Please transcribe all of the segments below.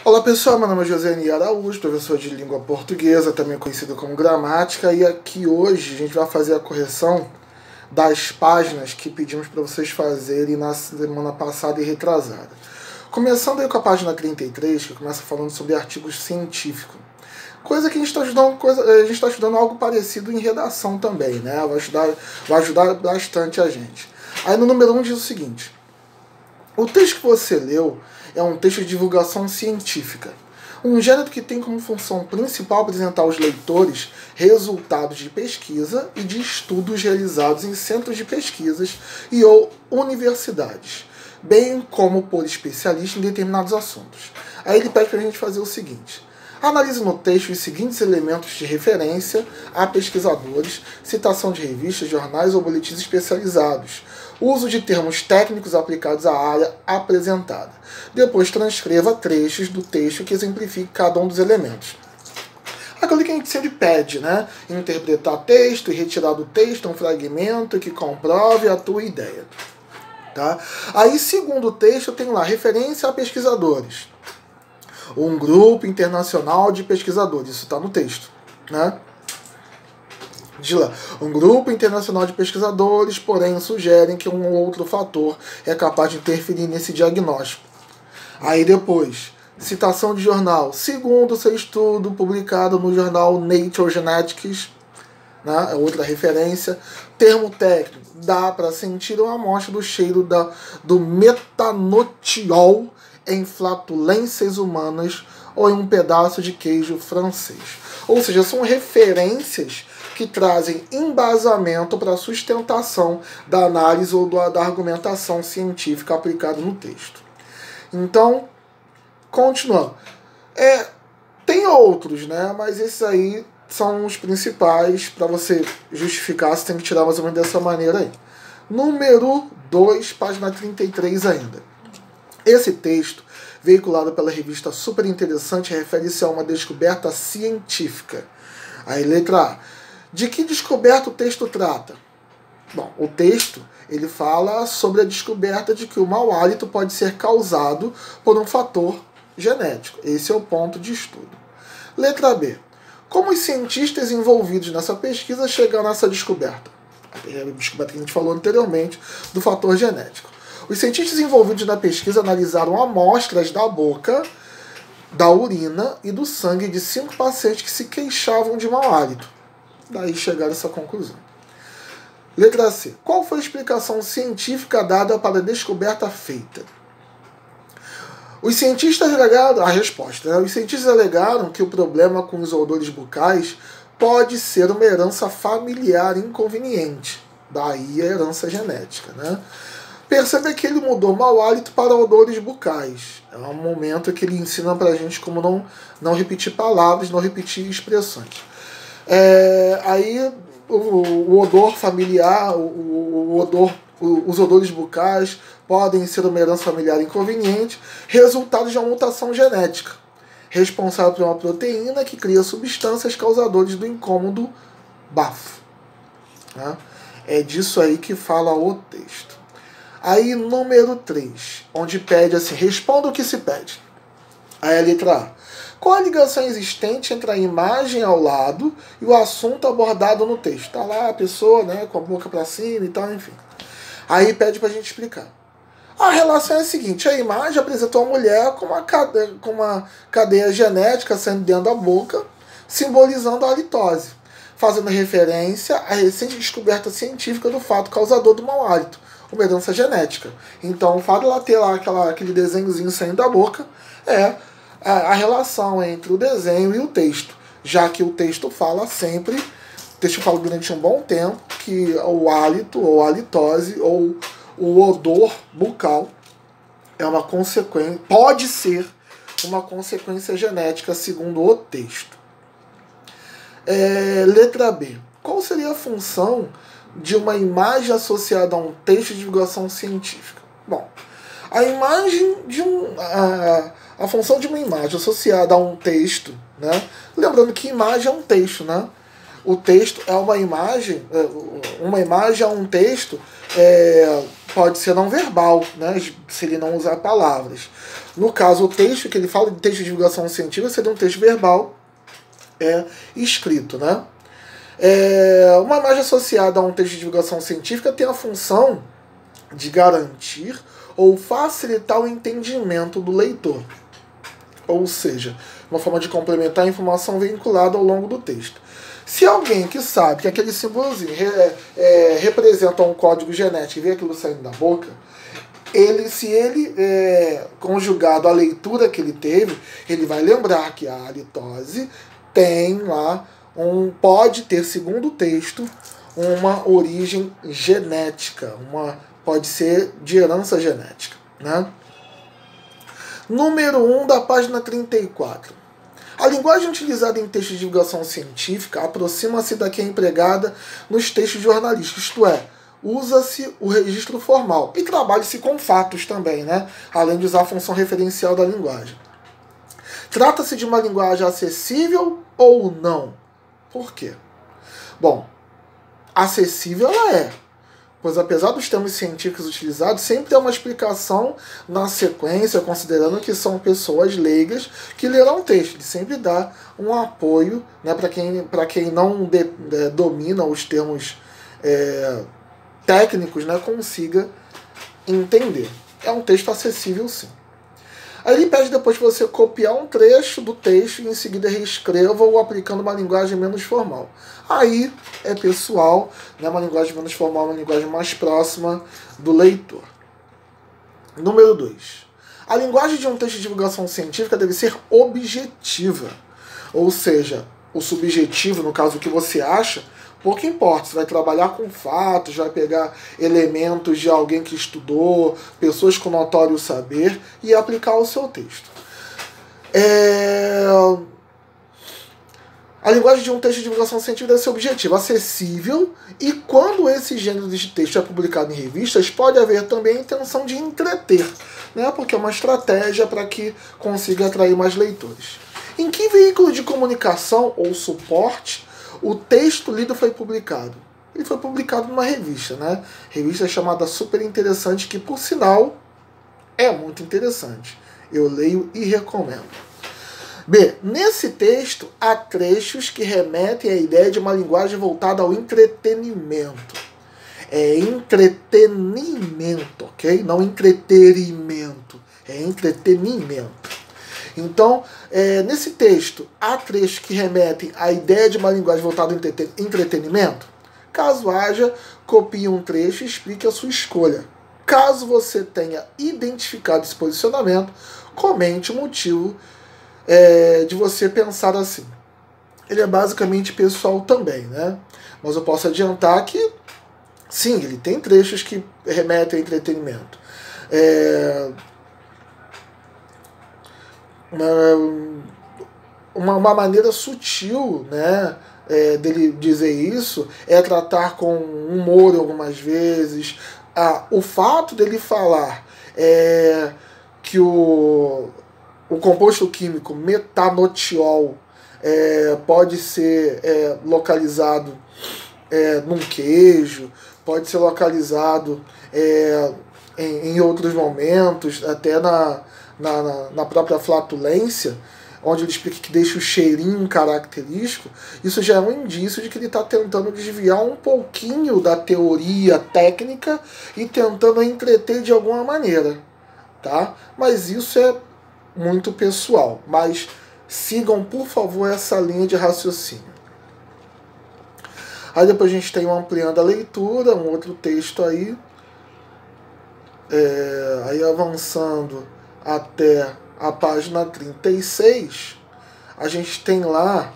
Olá pessoal, meu nome é José Araújo, professor de língua portuguesa, também conhecido como gramática, e aqui hoje a gente vai fazer a correção das páginas que pedimos para vocês fazerem na semana passada e retrasada. Começando aí com a página 33, que começa falando sobre artigos científicos. Coisa que a gente está estudando algo parecido em redação também, né? Vai ajudar bastante a gente. Aí no número 1 diz o seguinte: o texto que você leu é um texto de divulgação científica, um gênero que tem como função principal apresentar aos leitores resultados de pesquisa e de estudos realizados em centros de pesquisas e ou universidades, bem como por especialistas em determinados assuntos. Aí ele pede para a gente fazer o seguinte: analise no texto os seguintes elementos de referência a pesquisadores, citação de revistas, jornais ou boletins especializados, uso de termos técnicos aplicados à área apresentada. Depois transcreva trechos do texto que exemplifique cada um dos elementos. Aquilo que a gente sempre pede, né? Interpretar texto e retirar do texto um fragmento que comprove a tua ideia. Tá? Aí, segundo o texto, tem lá referência a pesquisadores. Um grupo internacional de pesquisadores. Isso está no texto, né? Diz lá, um grupo internacional de pesquisadores, porém, sugerem que um ou outro fator é capaz de interferir nesse diagnóstico. Aí depois, citação de jornal. Segundo seu estudo publicado no jornal Nature Genetics, né, é outra referência. Termo técnico, dá para sentir uma amostra do cheiro do metanotiol em flatulências humanas ou em um pedaço de queijo francês. Ou seja, são referências que trazem embasamento para a sustentação da análise ou da argumentação científica aplicada no texto. Então, continuando. Tem outros, né? Mas esses aí são os principais. Para você justificar, você tem que tirar mais ou menos dessa maneira aí. Número 2, página 33 ainda. Esse texto, veiculado pela revista Super Interessante, refere-se a uma descoberta científica. Aí, letra A. De que descoberta o texto trata? Bom, o texto ele fala sobre a descoberta de que o mau hálito pode ser causado por um fator genético. Esse é o ponto de estudo. Letra B. Como os cientistas envolvidos nessa pesquisa chegaram nessa descoberta? A descoberta que a gente falou anteriormente do fator genético. Os cientistas envolvidos na pesquisa analisaram amostras da boca, da urina e do sangue de 5 pacientes que se queixavam de mau hálito. Daí chegaram a essa conclusão. Letra C. Qual foi a explicação científica dada para a descoberta feita? Os cientistas alegaram a resposta. Né? Os cientistas alegaram que o problema com os odores bucais pode ser uma herança familiar inconveniente. Daí a herança genética. Né? Percebe que ele mudou mau hálito para odores bucais. É um momento que ele ensina para a gente como não repetir palavras, não repetir expressões. Aí o odor familiar, os odores bucais podem ser uma herança familiar inconveniente, resultado de uma mutação genética, responsável por uma proteína que cria substâncias causadoras do incômodo bafo. Né? É disso aí que fala o texto. Aí, número 3, onde pede assim, responda o que se pede. Aí a letra A. Qual a ligação existente entre a imagem ao lado e o assunto abordado no texto? Está lá a pessoa, né, com a boca para cima e tal, enfim. Aí pede para a gente explicar. A relação é a seguinte: a imagem apresentou a mulher com uma cadeia genética saindo dentro da boca, simbolizando a halitose, fazendo referência à recente descoberta científica do fato causador do mau hálito, uma herança genética. Então, o fato de ela ter lá aquele desenhozinho saindo da boca é a relação entre o desenho e o texto, já que o texto fala sempre, o texto fala durante um bom tempo, que o hálito, ou a halitose, ou o odor bucal é uma consequência, pode ser uma consequência genética, segundo o texto. Letra B. Qual seria a função de uma imagem associada a um texto de divulgação científica? Bom, a imagem de a função de uma imagem associada a um texto, né? Lembrando que imagem é um texto, né? O texto é uma imagem a um texto pode ser não verbal, né, se ele não usar palavras. No caso, o texto que ele fala de texto de divulgação científica seria um texto verbal escrito, né? Uma imagem associada a um texto de divulgação científica tem a função de garantir ou facilitar o entendimento do leitor. Ou seja, uma forma de complementar a informação vinculada ao longo do texto. Se alguém que sabe que aquele símbolozinho representa um código genético e vê aquilo saindo da boca, se ele conjugado à leitura que ele teve, ele vai lembrar que a halitose tem lá pode ter, segundo o texto, uma origem genética, pode ser de herança genética, né? Número 1 da página 34. A linguagem utilizada em textos de divulgação científica aproxima-se da que é empregada nos textos jornalísticos, isto é, usa-se o registro formal e trabalha-se com fatos também, né? Além de usar a função referencial da linguagem. Trata-se de uma linguagem acessível ou não? Por quê? Bom, acessível ela é, pois apesar dos termos científicos utilizados, sempre tem uma explicação na sequência, considerando que são pessoas leigas que lerão o texto. Ele sempre dá um apoio, né, para quem não domina os termos técnicos, né, consiga entender. É um texto acessível, sim. Aí ele pede depois que você copiar um trecho do texto e em seguida reescreva ou aplicando uma linguagem menos formal. Aí é pessoal, né, uma linguagem menos formal, uma linguagem mais próxima do leitor. Número 2. A linguagem de um texto de divulgação científica deve ser objetiva. Ou seja, o subjetivo, no caso o que você acha, pouco importa. Você vai trabalhar com fatos, vai pegar elementos de alguém que estudou, pessoas com notório saber e aplicar ao seu texto. A linguagem de um texto de divulgação científica deve ser objetiva, acessível, e quando esse gênero de texto é publicado em revistas, pode haver também a intenção de entreter, né? Porque é uma estratégia para que consiga atrair mais leitores. Em que veículo de comunicação ou suporte o texto lido foi publicado? Ele foi publicado numa revista, né? Revista chamada Super Interessante, que por sinal é muito interessante. Eu leio e recomendo. B. Nesse texto há trechos que remetem à ideia de uma linguagem voltada ao entretenimento. É entretenimento, ok? Não entretenimento. É entretenimento. Então, nesse texto, há trechos que remetem à ideia de uma linguagem voltada ao entretenimento? Caso haja, copie um trecho e explique a sua escolha. Caso você tenha identificado esse posicionamento, comente o motivo de você pensar assim. Ele é basicamente pessoal também, né? Mas eu posso adiantar que, sim, ele tem trechos que remetem ao entretenimento. Uma maneira sutil, né, dele dizer isso é tratar com humor algumas vezes. O fato dele falar que o composto químico metanotiol pode ser localizado num queijo, pode ser localizado em outros momentos, até na própria flatulência, onde ele explica que deixa o cheirinho característico. Isso já é um indício de que ele está tentando desviar um pouquinho da teoria técnica e tentando entreter de alguma maneira, tá? Mas isso é muito pessoal. Mas sigam, por favor, essa linha de raciocínio. Aí depois a gente tem um ampliando a leitura, um outro texto aí. Aí avançando até a página 36, a gente tem lá,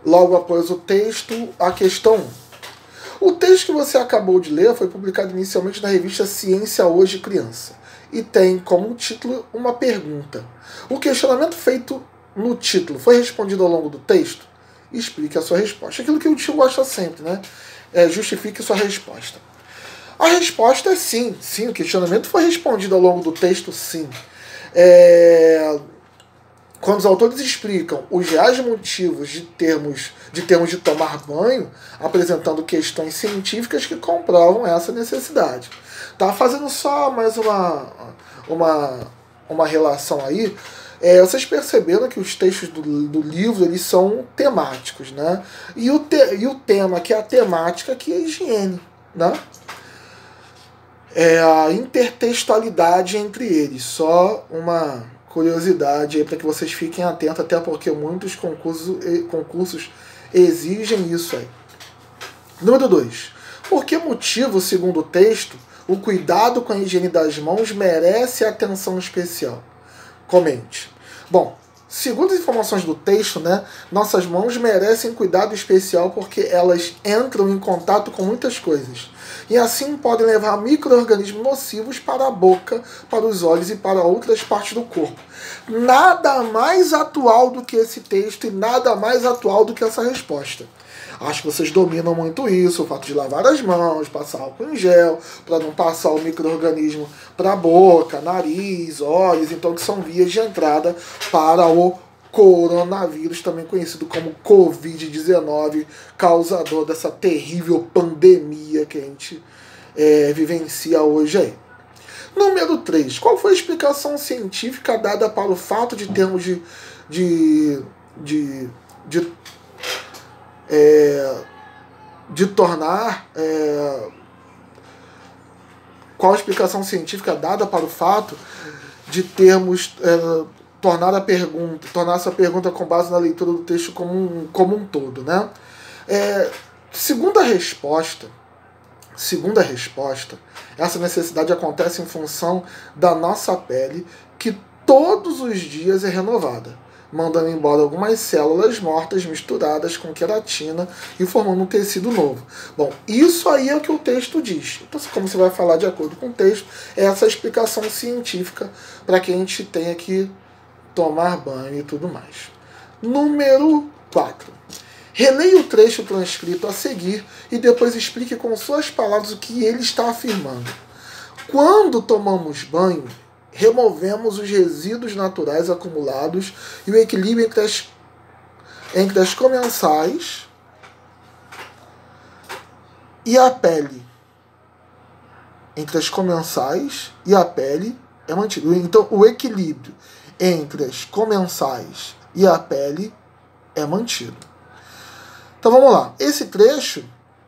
logo após o texto, a questão 1. O texto que você acabou de ler foi publicado inicialmente na revista Ciência Hoje Criança e tem como título uma pergunta. O questionamento feito no título foi respondido ao longo do texto? Explique a sua resposta. Aquilo que o tio gosta sempre, né? Justifique sua resposta. A resposta é sim. Sim, o questionamento foi respondido ao longo do texto, sim. quando os autores explicam os reais motivos de termos de tomar banho, apresentando questões científicas que comprovam essa necessidade. Tá fazendo só mais uma relação aí. Vocês perceberam que os textos do livro eles são temáticos, né? E o tema que é a temática que é a higiene, né? É a intertextualidade entre eles. Só uma curiosidade aí para que vocês fiquem atentos, até porque muitos concursos exigem isso aí. Número 2. Por que motivo, segundo o texto, o cuidado com a higiene das mãos merece atenção especial? Comente. Bom, segundo as informações do texto, né, nossas mãos merecem cuidado especial porque elas entram em contato com muitas coisas. E assim podem levar micro-organismos nocivos para a boca, para os olhos e para outras partes do corpo. Nada mais atual do que esse texto e nada mais atual do que essa resposta. Acho que vocês dominam muito isso, o fato de lavar as mãos, passar álcool em gel, para não passar o micro-organismo para a boca, nariz, olhos, então que são vias de entrada para o coronavírus, também conhecido como Covid-19, causador dessa terrível pandemia que a gente vivencia hoje aí. Número 3. Qual foi a explicação científica dada para o fato de termos de tornar... qual a explicação científica dada para o fato de termos... tornar essa pergunta com base na leitura do texto como um todo, né? Segunda resposta, essa necessidade acontece em função da nossa pele, que todos os dias é renovada, mandando embora algumas células mortas misturadas com queratina e formando um tecido novo. Bom, isso aí é o que o texto diz. Então, como você vai falar de acordo com o texto, é essa explicação científica para que a gente tenha que tomar banho e tudo mais. Número 4. Releia o trecho transcrito a seguir e depois explique com suas palavras o que ele está afirmando. Quando tomamos banho, removemos os resíduos naturais acumulados e o equilíbrio entre as comensais e a pele. Entre as comensais e a pele é mantido. Então, o equilíbrio entre as comensais e a pele é mantido. Então vamos lá. Esse trecho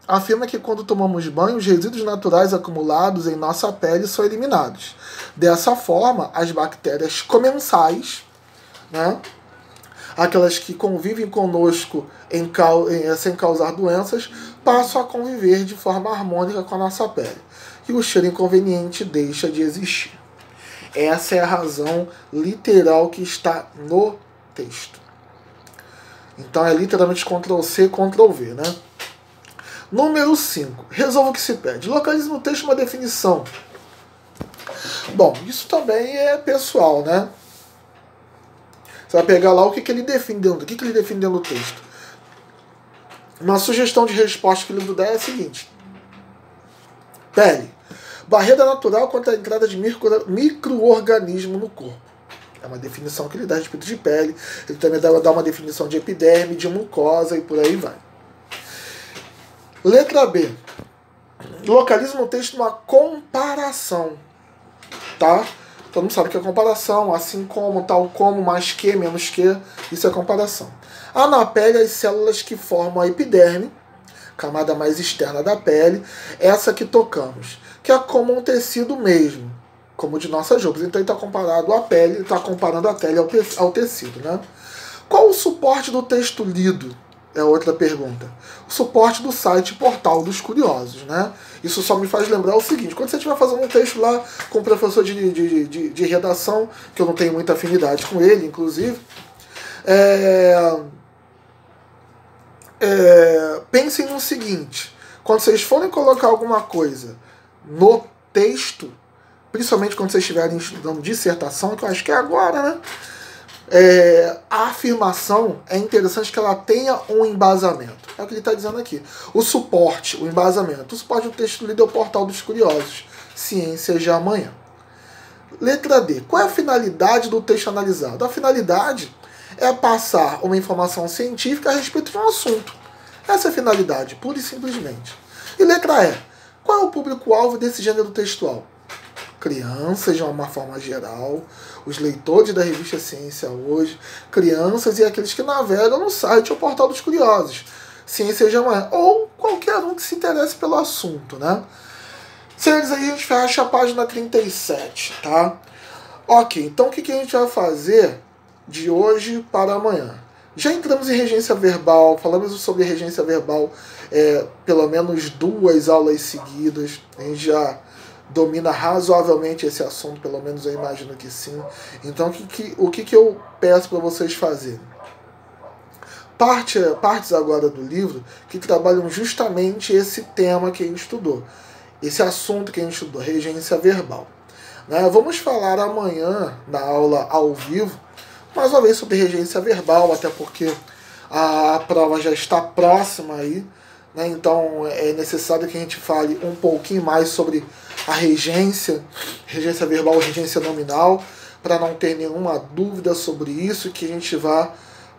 afirma que quando tomamos banho, os resíduos naturais acumulados em nossa pele são eliminados. Dessa forma, as bactérias comensais, né, aquelas que convivem conosco sem causar doenças, passam a conviver de forma harmônica com a nossa pele. E o cheiro inconveniente deixa de existir. Essa é a razão literal que está no texto. Então é literalmente Ctrl+C, Ctrl+V, né? Número 5. Resolva o que se pede. Localize no texto uma definição. Bom, isso também é pessoal, né? Você vai pegar lá o que ele define dentro, ele define dentro do texto. Uma sugestão de resposta que o livro dá é a seguinte. Pele. Barreira natural contra a entrada de micro-organismo no corpo. É uma definição que ele dá a respeito de pele. Ele também dá uma definição de epiderme, de mucosa e por aí vai. Letra B. Localiza no texto uma comparação. Tá? Todo mundo sabe que é comparação. Assim como, tal como, mais que, menos que. Isso é comparação. Há na pele as células que formam a epiderme, camada mais externa da pele, essa que tocamos, que é como um tecido mesmo, como de nossas roupas. Então ele está comparando a pele ao tecido, né? Qual o suporte do texto lido? É outra pergunta. O suporte do site Portal dos Curiosos, né? Isso só me faz lembrar o seguinte: quando você estiver fazendo um texto lá com o professor de redação, que eu não tenho muita afinidade com ele, inclusive, pensem no seguinte: quando vocês forem colocar alguma coisa no texto, principalmente quando vocês estiverem estudando dissertação, que eu acho que é agora, né? A afirmação é interessante que ela tenha um embasamento. É o que ele está dizendo aqui. O suporte, o embasamento. O suporte do texto lido é o Portal dos Curiosos. Ciência de Amanhã. Letra D. Qual é a finalidade do texto analisado? A finalidade é passar uma informação científica a respeito de um assunto. Essa é a finalidade, pura e simplesmente. E letra E. Qual é o público-alvo desse gênero textual? Crianças, de uma forma geral, os leitores da revista Ciência Hoje, crianças e aqueles que navegam no site ou portal dos curiosos, Ciência de Amanhã, ou qualquer um que se interesse pelo assunto, né? Senhores, aí a gente fecha a página 37, tá? Ok, então o que a gente vai fazer de hoje para amanhã? Já entramos em regência verbal, falamos sobre regência verbal pelo menos 2 aulas seguidas, a gente já domina razoavelmente esse assunto, pelo menos eu imagino que sim. Então o que eu peço para vocês fazerem? Partes agora do livro que trabalham justamente esse tema que a gente estudou, esse assunto que a gente estudou, regência verbal. Né? Vamos falar amanhã, na aula ao vivo, mais uma vez sobre regência verbal, até porque a prova já está próxima aí, né? Então é necessário que a gente fale um pouquinho mais sobre a regência verbal, regência nominal, para não ter nenhuma dúvida sobre isso, que a gente vá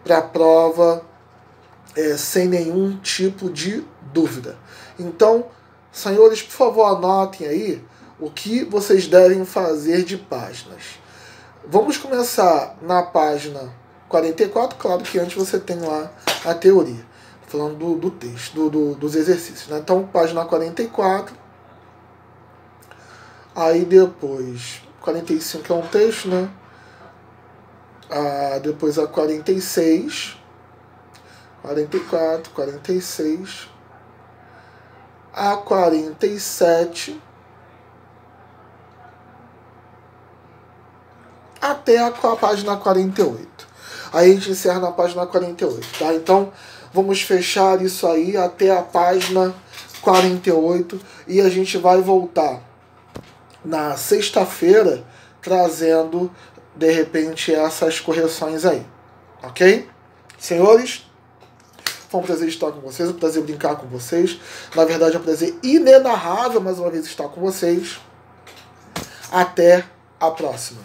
para a prova sem nenhum tipo de dúvida. Então, senhores, por favor, anotem aí o que vocês devem fazer de páginas. Vamos começar na página 44, claro que antes você tem lá a teoria, falando do texto, dos exercícios, né? Então, página 44, aí depois 45 é um texto, né? Depois a 46, 44, 46, a 47, até a página 48. Aí a gente encerra na página 48, tá? Então, vamos fechar isso aí até a página 48 e a gente vai voltar na sexta-feira trazendo, de repente, essas correções aí, ok? Senhores, foi um prazer estar com vocês, um prazer brincar com vocês. Na verdade, é um prazer inenarrável mais uma vez estar com vocês. Até a próxima.